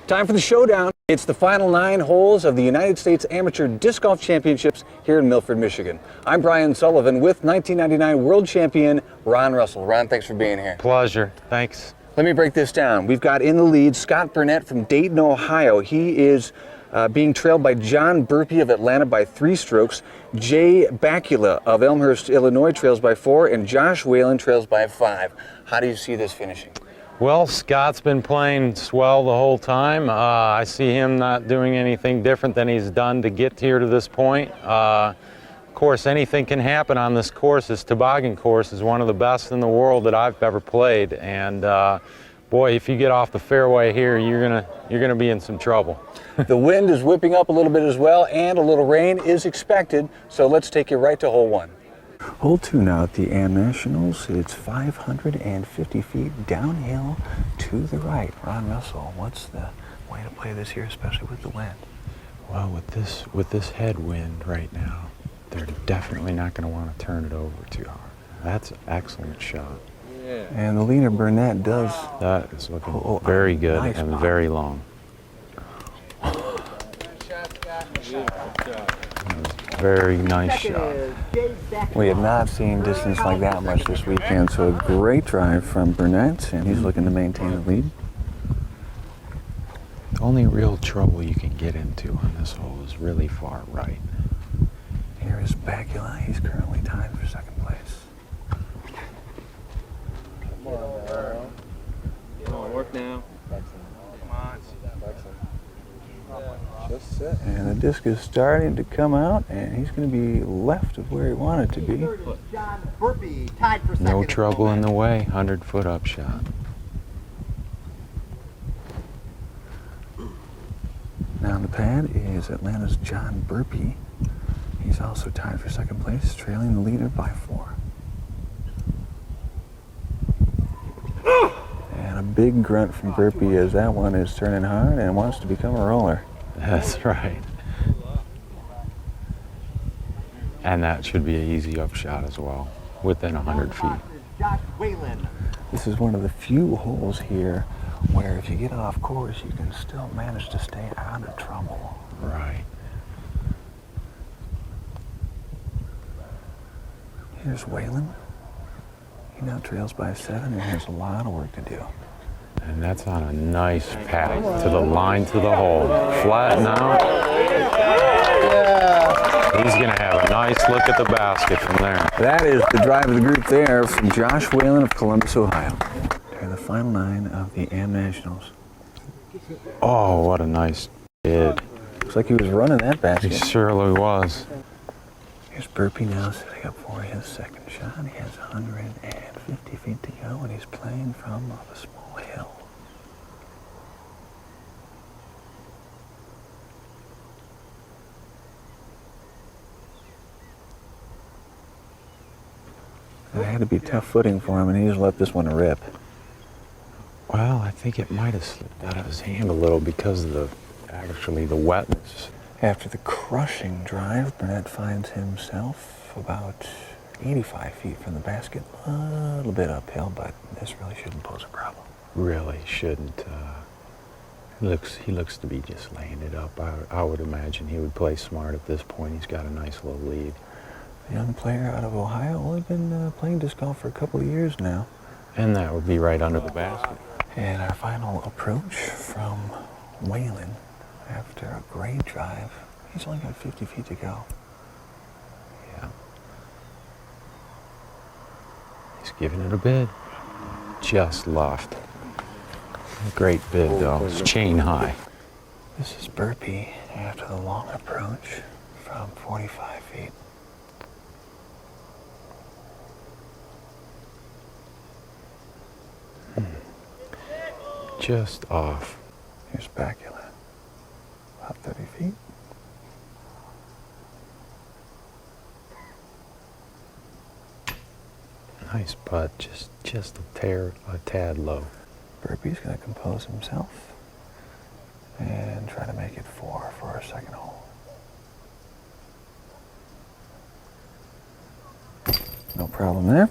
Time for the showdown. It's the final 9 holes of the United States Amateur Disc Golf Championships here in Milford, Michigan. I'm Brian Sullivan with 1999 World Champion Ron Russell. Ron, thanks for being here. Pleasure. Thanks. Let me break this down. We've got in the lead Scott Burnett from Dayton, Ohio. He is being trailed by John Burpee of Atlanta by 3 strokes. Jay Bakula of Elmhurst, Illinois trails by 4, and Josh Whalen trails by 5. How do you see this finishing? Well, Scott's been playing swell the whole time. I see him not doing anything different than he's done to get here to this point. Of course, anything can happen on this course. This toboggan course is one of the best in the world that I've ever played. And boy, if you get off the fairway here, you're gonna be in some trouble. The wind is whipping up a little bit as well, and a little rain is expected. So let's take you right to hole 1. Hole 2 now at the Am Nationals. It's 550 feet downhill to the right. Ron Russell, what's the way to play this here, especially with the wind? Well, with this headwind right now, they're definitely not going to want to turn it over too hard. That's an excellent shot. Yeah. And the leader Burnett does. That is looking very good nice and very long. Very nice shot. We have not seen distance like that much this weekend, so a great drive from Burnett, and he's looking to maintain the lead. The only real trouble you can get into on this hole is really far right. Here is Bakula. He's currently tied for 2nd place. Come on, Darryl. Come on, work now. Come on. Just sit. And the disc is starting to come out, and he's going to be left of where he wanted to be. No trouble in the way, 100-foot up shot. Now on the pad is Atlanta's John Burpee. He's also tied for 2nd place, trailing the leader by 4. And a big grunt from Burpee as that one is turning hard and wants to become a roller. That's right. And that should be an easy upshot as well, within 100 feet. This is one of the few holes here where if you get off course, you can still manage to stay out of trouble. Right. Here's Whalen. He now trails by 7 and has a lot of work to do. And that's on a nice path to the line to the hole. Flatten out. He's going to have a nice look at the basket from there. That is the drive of the group there from Josh Whalen of Columbus, Ohio. They're the final 9 of the Am Nationals. Oh, what a nice kid. Looks like he was running that basket. He surely was. Here's Burpee now setting up for his 2nd shot. He has 150 feet to go, and he's playing from a small hill. It had to be tough footing for him, and he just let this one rip. Well, I think it might have slipped out of his hand a little because of the wetness. After the crushing drive, Burnett finds himself about 85 feet from the basket. A little bit uphill, but this really shouldn't pose a problem. Really shouldn't. He looks to be just laying it up. I would imagine he would play smart at this point. He's got a nice little lead. The young player out of Ohio, only been playing disc golf for a couple of years now. And that would be right under the basket. And our final approach from Whalen after a great drive. He's only got 50 feet to go. Yeah. He's giving it a bid. Just left. Great bid, though. It's chain high. This is Burpee after the long approach from 45 feet. Just off. Here's Bakula. About 30 feet. Nice putt. Just a tad low. Burpee's going to compose himself and try to make it 4 for our 2nd hole. No problem there.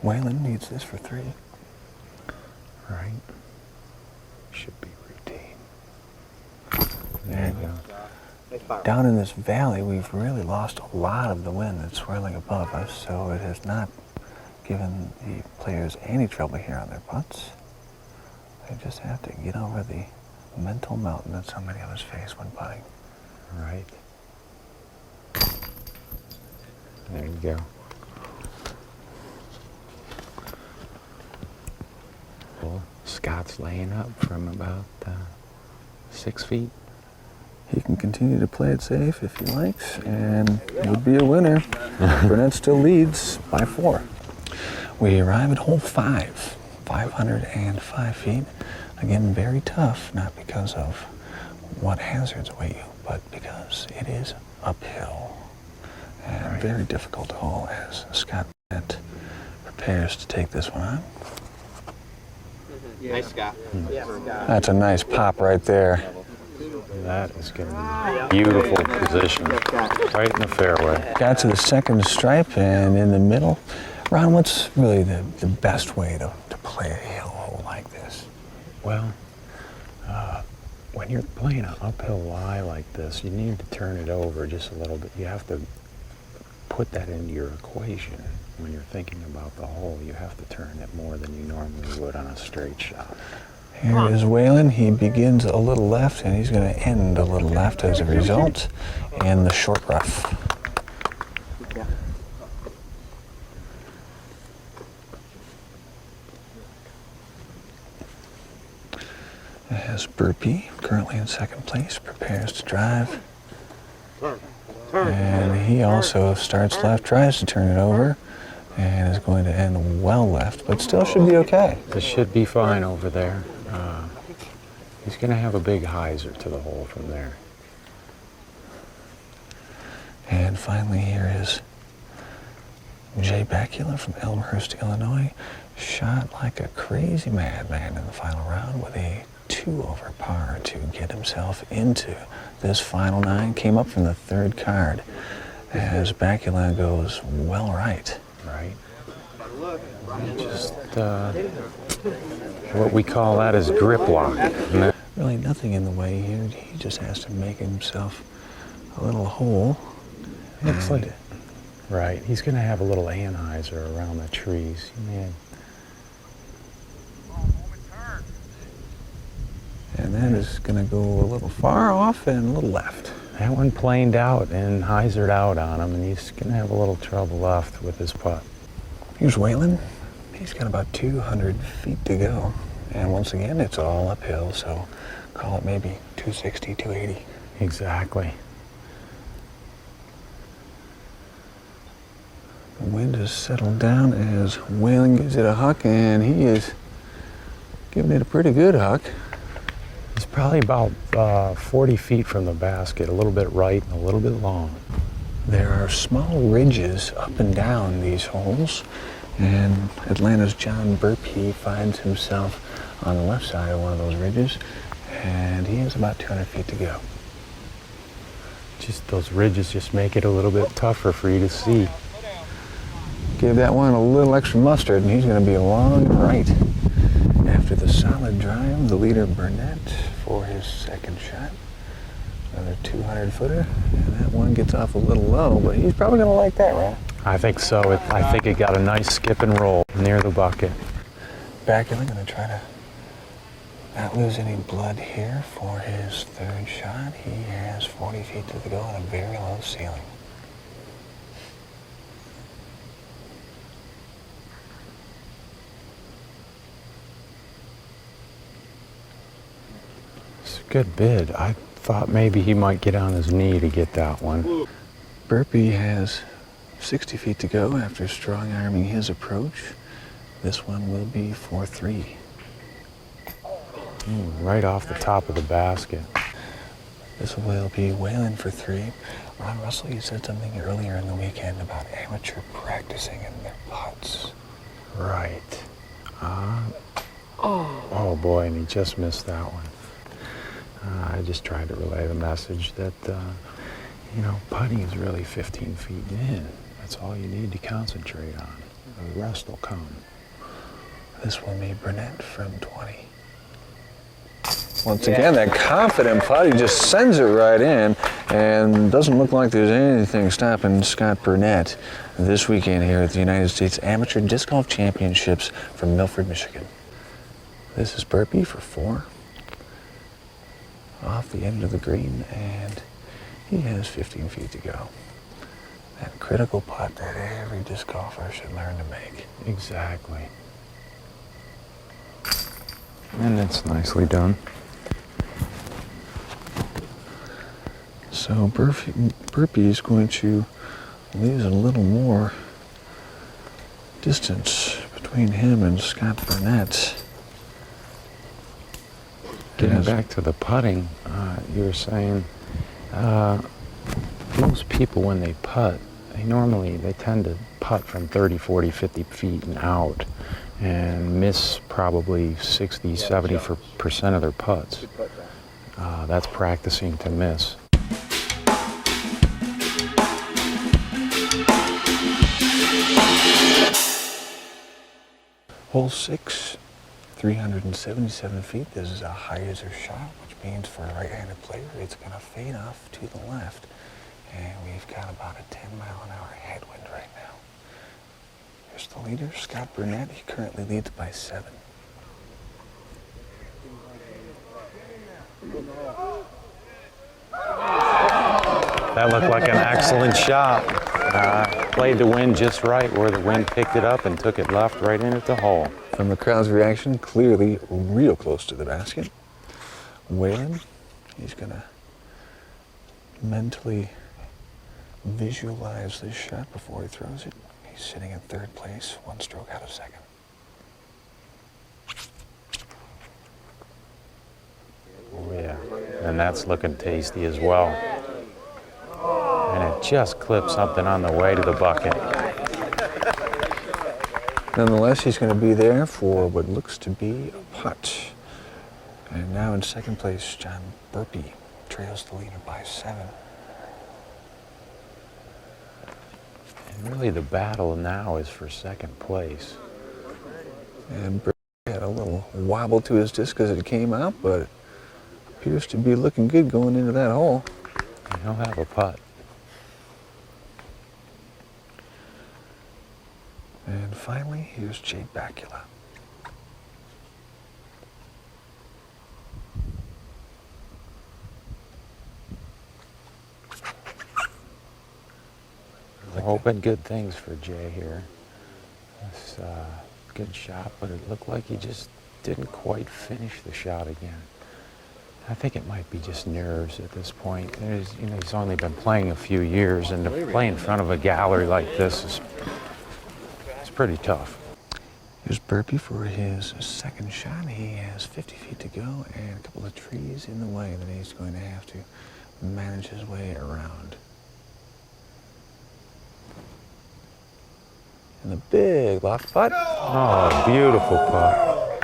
Waylon needs this for 3. Right. Should be routine. There you go. Down in this valley, we've really lost a lot of the wind that's swirling above us, so it has not given the players any trouble here on their putts. They just have to get over the mental mountain that so many of us face when putting. Right. There you go. Well, Scott's laying up from about 6 feet. He can continue to play it safe if he likes, and it would be a winner. Burnett still leads by 4. We arrive at hole 5, 505 feet. Again, very tough, not because of what hazards await you, but because it is uphill. And very difficult hole as Scott Burnett prepares to take this one on. Nice, Scott. That's a nice pop right there. That is going to be a beautiful position, right in the fairway. Got to the second stripe and in the middle. Ron, what's really the best way to play a hill hole like this? Well, when you're playing an uphill lie like this, you need to turn it over just a little bit. You have to put that into your equation. When you're thinking about the hole, you have to turn it more than you normally would on a straight shot. Here is Waylon. He begins a little left, and he's going to end a little left as a result in the short rough. As Burpee, currently in second place, prepares to drive. And he also starts left, tries to turn it over, and is going to end well left, but still should be okay. This should be fine over there. He's going to have a big hyzer to the hole from there. And finally here is Jay Bakula from Elmhurst, Illinois. Shot like a crazy madman in the final round with a 2 over par to get himself into this final 9. Came up from the 3rd card as Bakula goes well right. Right. Just what we call that is grip lock. Really nothing in the way here. He just has to make himself a little hole. Looks like, right. He's going to have a little anhyzer around the trees. Man. And that is going to go a little far off and a little left. That one planed out and hyzered out on him, and he's going to have a little trouble left with his putt. Here's Waylon. He's got about 200 feet to go. And once again, it's all uphill, so call it maybe 260, 280. Exactly. The wind has settled down as Waylon gives it a huck, and he is giving it a pretty good huck. He's probably about 40 feet from the basket, a little bit right and a little bit long. There are small ridges up and down these holes, and Atlanta's John Burpee finds himself on the left side of one of those ridges, and he has about 200 feet to go. Just those ridges just make it a little bit tougher for you to see. Give that one a little extra mustard, and he's going to be long and right. After the solid drive, the leader Burnett for his second shot. Another 200-footer, and that one gets off a little low, but he's probably going to like that, right? I think so. I think it got a nice skip and roll near the bucket. Bakula going to try to not lose any blood here for his 3rd shot. He has 40 feet to go and a very low ceiling. It's a good bid. I thought maybe he might get on his knee to get that one. Burpee has 60 feet to go after strong arming his approach. This one will be for 3. Right off the top of the basket. This will be Waylon for 3. Ron Russell, you said something earlier in the weekend about amateur practicing in their putts. Right. Oh boy, and he just missed that one. I just tried to relay the message that, putting is really 15 feet in. That's all you need to concentrate on. The rest will come. This will be Burnett from 20. Once again, that confident putt, he just sends it right in, and doesn't look like there's anything stopping Scott Burnett this weekend here at the United States Amateur Disc Golf Championships from Milford, Michigan. This is Burpee for 4. Off the end of the green, and he has 15 feet to go. That critical putt that every disc golfer should learn to make. Exactly. And it's nicely done. So Burpee is going to leave a little more distance between him and Scott Burnett. Getting back to the putting, you were saying most people when they putt, they tend to putt from 30, 40, 50 feet and out and miss probably 60, 70% of their putts. That's practicing to miss. Hole 6, 377 feet. This is a hyzer shot, which means for a right-handed player, it's going to fade off to the left. And we've got about a 10-mile-an-hour headwind right now. Here's the leader, Scott Burnett. He currently leads by 7. That looked like an excellent shot. Played the wind just right where the wind picked it up and took it left right into the hole. From the crowd's reaction, clearly real close to the basket. Waylon, he's going to mentally visualize this shot before he throws it. He's sitting in 3rd place, 1 stroke out of 2nd. Oh yeah, and that's looking tasty as well. And it just clipped something on the way to the bucket. Nonetheless, he's going to be there for what looks to be a putt. And now in 2nd place, John Burpee trails the leader by 7. And really the battle now is for 2nd place. And Burpee had a little wobble to his disc as it came out, but appears to be looking good going into that hole. And he'll have a putt. And finally, here's Jay Bakula. We're hoping good things for Jay here. It's a good shot, but it looked like he just didn't quite finish the shot again. I think it might be just nerves at this point. He's only been playing a few years, and to play in front of a gallery like this is pretty tough. Here's Burpee for his 2nd shot. He has 50 feet to go and a couple of trees in the way that he's going to have to manage his way around. And the big loft putt. Oh, beautiful putt.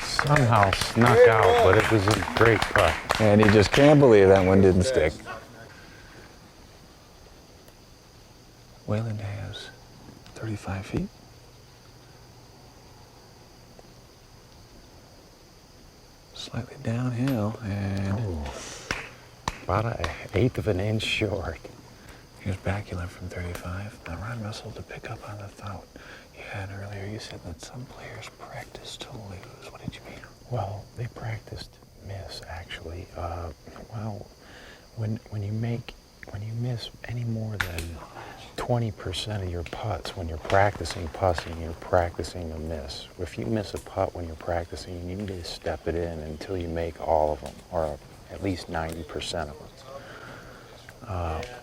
Somehow snuck out, but it was a great putt. And he just can't believe that one didn't stick. Waylon has 35 feet. Slightly downhill, and About an 1/8 of an inch short. here's Bakula from 35. Now, Ron Russell, to pick up on the thought you had earlier, you said that some players practice to lose. What did you mean? Well, they practiced miss, actually. When you miss any more than 20% of your putts when you're practicing putting, you're practicing a miss. If you miss a putt when you're practicing, you need to step it in until you make all of them, or at least 90% of them.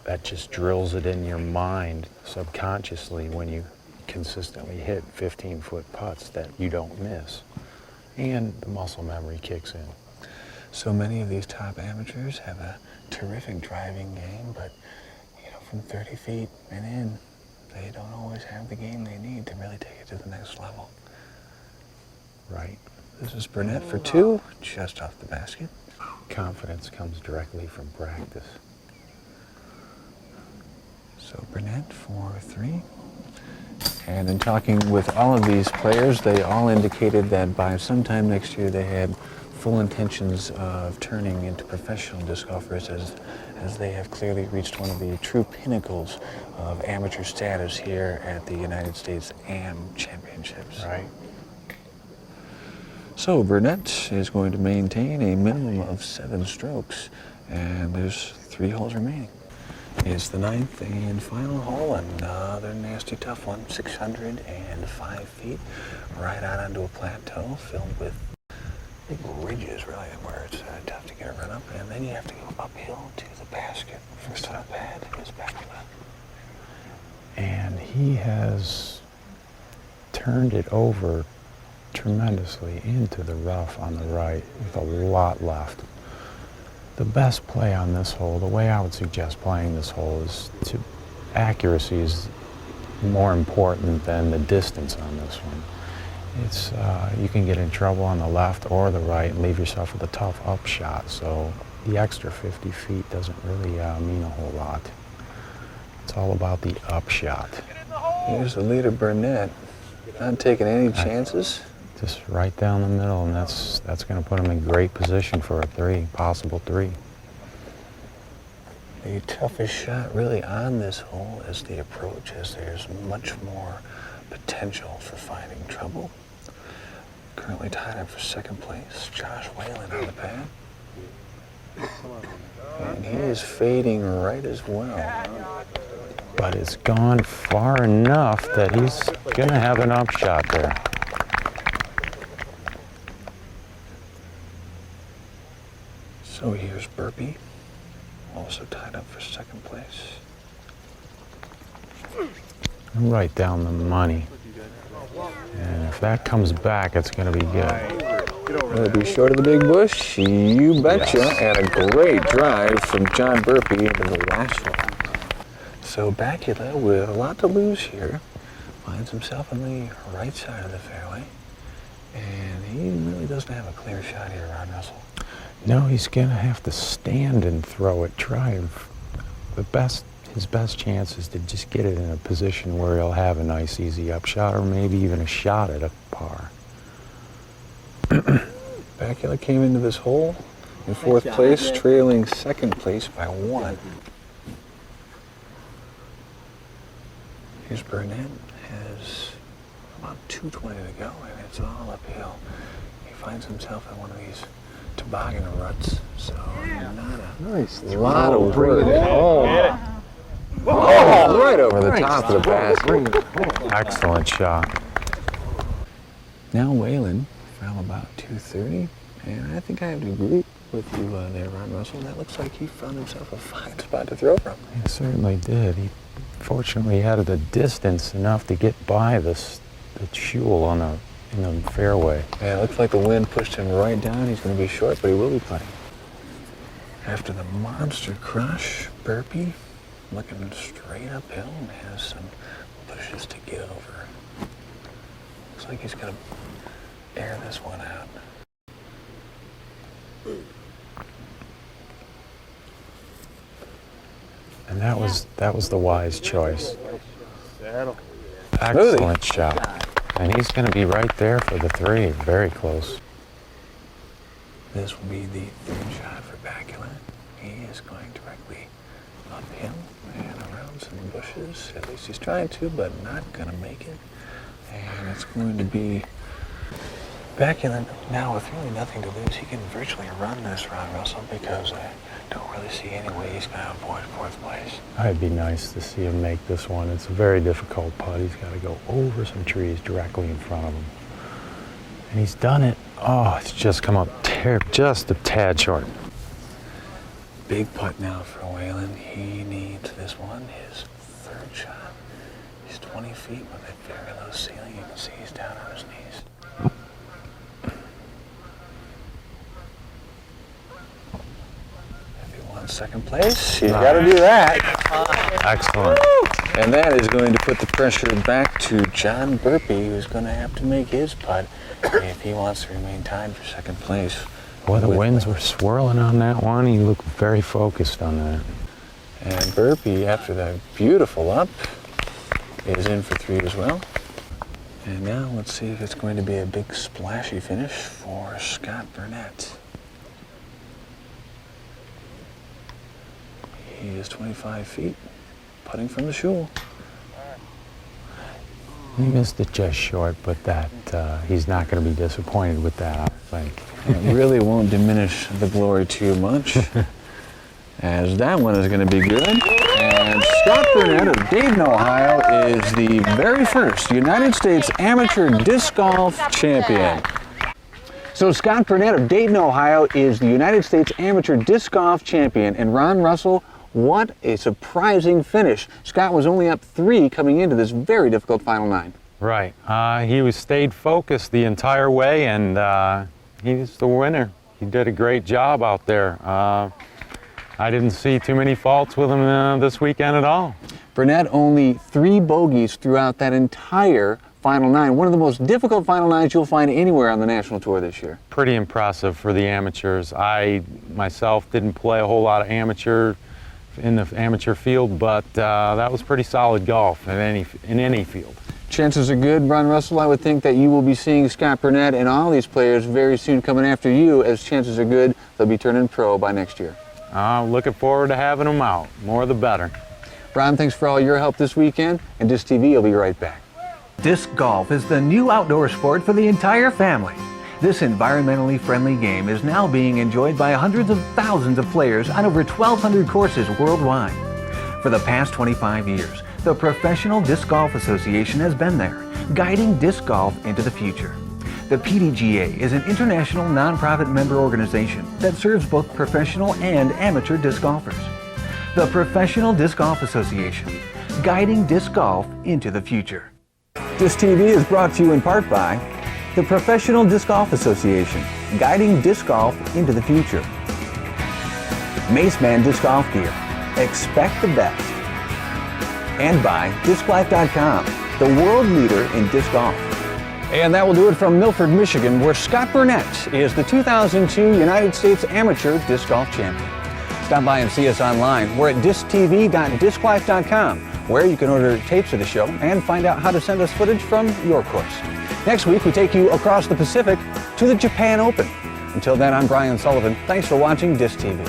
That just drills it in your mind subconsciously when you consistently hit 15-foot putts that you don't miss. And the muscle memory kicks in. So many of these top amateurs have a terrific driving game, but from 30 feet and in, they don't always have the game they need to really take it to the next level. Right. This is Burnett for 2, just off the basket. Confidence comes directly from practice. So Burnett for 3. And in talking with all of these players, they all indicated that by sometime next year they had full intentions of turning into professional disc golfers as they have clearly reached one of the true pinnacles of amateur status here at the United States AM Championships. Right. So Burnett is going to maintain a minimum of 7 strokes, and there's 3 holes remaining. It's the 9th and final hole, another nasty tough one, 605 feet, right out onto a plateau filled with big ridges, really, where it's tough to get a run up, and then you have to go uphill to the basket. First on the pad is Bacula. And he has turned it over tremendously into the rough on the right with a lot left. The best play on this hole, the way I would suggest playing this hole is accuracy is more important than the distance on this one. It's you can get in trouble on the left or the right and leave yourself with a tough upshot, so the extra 50 feet doesn't really mean a whole lot. It's all about the upshot. Here's the leader, Burnett, not taking any chances. Just right down the middle, and that's going to put him in great position for a 3, possible 3. The toughest shot really on this hole is the approach, as there's much more potential for finding trouble. Currently tied up for 2nd place, Josh Whalen on the pad. And he is fading right as well. But it's gone far enough that he's going to have an upshot there. So here's Burpee, also tied up for 2nd place. Right down the money. And if that comes back, it's going to be good. Will it be short of the big bush? You betcha. Yes. And a great drive from John Burpee into the last one. So Bacula, with a lot to lose here, finds himself on the right side of the fairway. And he really doesn't have a clear shot here, Ron Russell. No, he's going to have to stand and throw it. His best chance is to just get it in a position where he'll have a nice, easy upshot, or maybe even a shot at a par. Bacula came into this hole in 4th place, trailing 2nd place by 1. Here's Burnett, has about 2:20 to go, and it's all uphill. He finds himself in one of these toboggan ruts, so not a lot of work. Oh, right over the top of the basket. Excellent shot. Now Whalen fell about 230, and I think I have to agree with you there, Ron Russell. That looks like he found himself a fine spot to throw from. He certainly did. He fortunately had the distance enough to get by the shul in the fairway. Yeah, it looks like the wind pushed him right down. He's going to be short, but he will be putting. After the monster crush, Burpee looking straight uphill and has some bushes to get over. Looks like he's going to air this one out. And that was the wise choice. Saddle. Excellent shot. And he's going to be right there for the 3, very close. This will be the 3rd shot for Bacula. He is going directly uphill and around some bushes. At least he's trying to, but not going to make it. And it's going to be Bacula now with really nothing to lose. He can virtually run this Ron Russell, because I don't really see any way he's going to avoid 4th place. It'd be nice to see him make this one. It's a very difficult putt. He's got to go over some trees directly in front of him. And he's done it. Oh, it's just come up just a tad short. Big putt now for Whalen. He needs this one, his 3rd shot. He's 20 feet with a very low ceiling. You can see he's down on his knees. If he wants 2nd place, he's got to do that. Excellent. And that is going to put the pressure back to John Burpee, who's going to have to make his putt if he wants to remain tied for 2nd place. Boy, the winds were swirling on that one. He looked very focused on that. And Burpee, after that beautiful up, is in for 3 as well. And now let's see if it's going to be a big splashy finish for Scott Burnett. He is 25 feet, putting from the shul. He missed it just short, but that he's not going to be disappointed with that, I think. It really won't diminish the glory too much, as that one is going to be good. And Scott Burnett of Dayton, Ohio is the very first United States amateur disc golf champion. So Scott Burnett of Dayton, Ohio is the United States amateur disc golf champion. And Ron Russell, what a surprising finish. Scott was only up 3 coming into this very difficult final 9. Right. He stayed focused the entire way, and he's the winner. He did a great job out there. I didn't see too many faults with him this weekend at all. Burnett only 3 bogeys throughout that entire final 9. One of the most difficult final 9s you'll find anywhere on the national tour this year. Pretty impressive for the amateurs. I myself didn't play a whole lot of amateur in the amateur field, but that was pretty solid golf in any field. Chances are good, Ron Russell, I would think that you will be seeing Scott Burnett and all these players very soon coming after you, as chances are good they'll be turning pro by next year. Looking forward to having them out. More the better. Ron, thanks for all your help this weekend, and Disctv will be right back. Disc golf is the new outdoor sport for the entire family. This environmentally friendly game is now being enjoyed by hundreds of thousands of players on over 1,200 courses worldwide. For the past 25 years, the Professional Disc Golf Association has been there, guiding disc golf into the future. The PDGA is an international nonprofit member organization that serves both professional and amateur disc golfers. The Professional Disc Golf Association, guiding disc golf into the future. Disctv is brought to you in part by the Professional Disc Golf Association, guiding disc golf into the future. Maceman Disc Golf Gear, expect the best. And by DiscLife.com, the world leader in disc golf. And that will do it from Milford, Michigan, where Scott Burnett is the 2002 United States Amateur Disc Golf Champion. Stop by and see us online. We're at disctv.disclife.com, where you can order tapes of the show and find out how to send us footage from your course. Next week, we take you across the Pacific to the Japan Open. Until then, I'm Brian Sullivan. Thanks for watching Disctv.